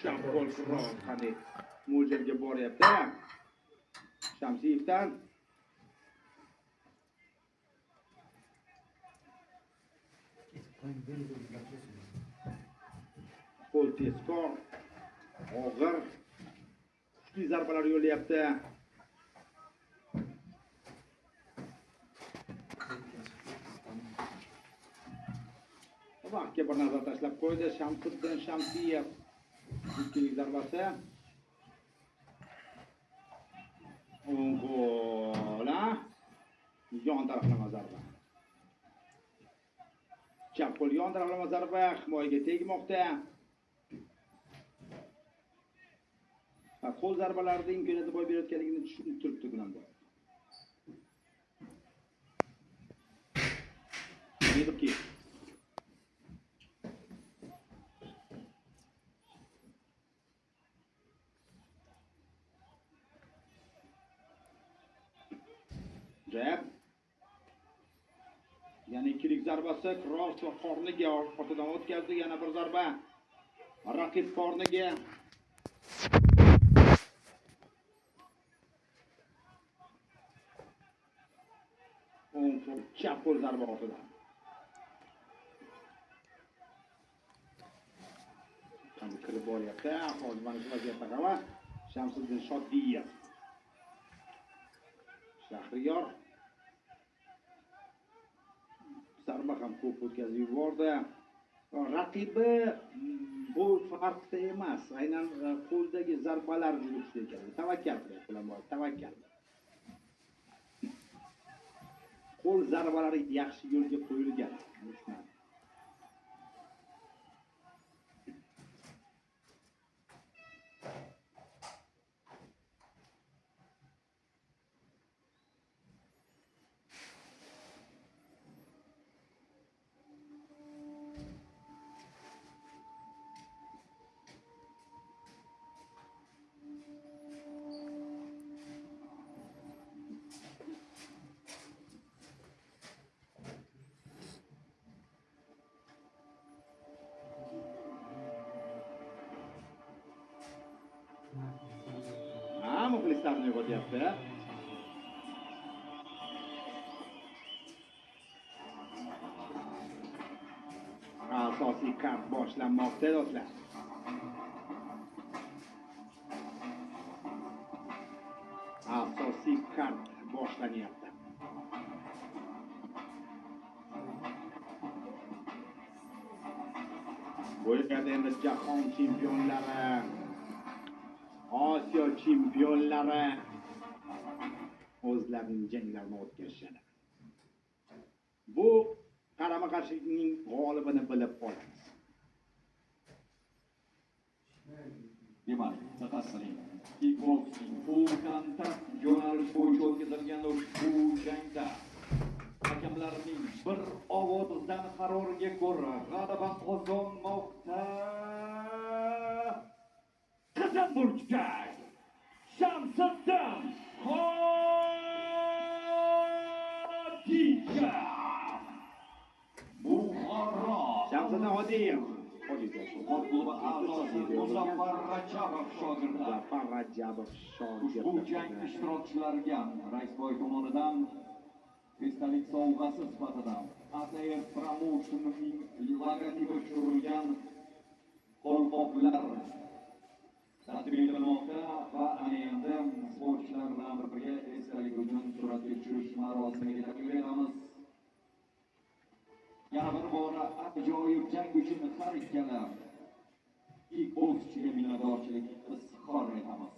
chap qo'l qurol qanday mo'ljalga boryapti. Shamsiyevdan qo'l tezkor, og'ir, kuchli zarbalar yo'llayapti. Vaqtga bir nazar tashlab qo'ydi Shamsiddin Shamsiyev. Ikkilik zarbasi. O'ng qo'l, yon taraflama zarba. Chap qo'l yon taraflama zarba himoyaga tegmoqda. Qo'l zarbalarida imkoniyati boy berayotganligini tushunib turibdi Gulamboy. Yedibki jab. Yana ikkilik zarbasi, cross va qorniga ortidan o'tkazdi. Yana bir zarba. Raqib qorniga. O'ng qo'l, chap qo'l zarba ortidan. Qanday kirib boryapti? Hozir mana shu vaziyatda qala Shamsiddin Shodiyev. Shahriyor zarba ham ko'p o'tkazib yubordi. Raqibi bu farqda emas. Aynan qo'ldagi zarbalar juda kuchli ekan. Tavakkal qiling, tavakkal. Qo'l zarbalari yaxshi yo'lga qo'yilgan. Muxlislarni uyg'otyapti. Asosiy kart boshlanmoqda do'stlar. Asosiy kart boshlanyapti. Bu yerda endi jahon chempionlari, Osiyo chempionlari o'zlarining janglarini o'tkazishadi. Bu qarama-qarshilikning g'olibini bilib olamiz. Demak, diqqatqiling. Kickboxing bu kontakt yo'nalish bo'yicha o'tkazilgan ushbu jangda hakamlarning bir ovozdan qaroriga ko'ra g'alaba qozonmoqda. Qizil burchak Shamsiddin Hodiyev. Buxoro Shamsiddin Hodiyev. Sport klubi a'zosi Muzaffar Rajabov shogirdi. Ushbu jang ishtirokchilariga Raisboy tomonidan esdalik sovg'asi sifatida ATF Promotion'ning logotipi tushirilgan qo'lqoplar taqdim etilmoqda va ana endi sportchilar bilan birga esdalik uchun suratga tushirish marosimiga taklif etamiz. Yana bir bora ajoyib jang uchun har ikkala kickbokschiga minnatdorchilik izhor etamiz.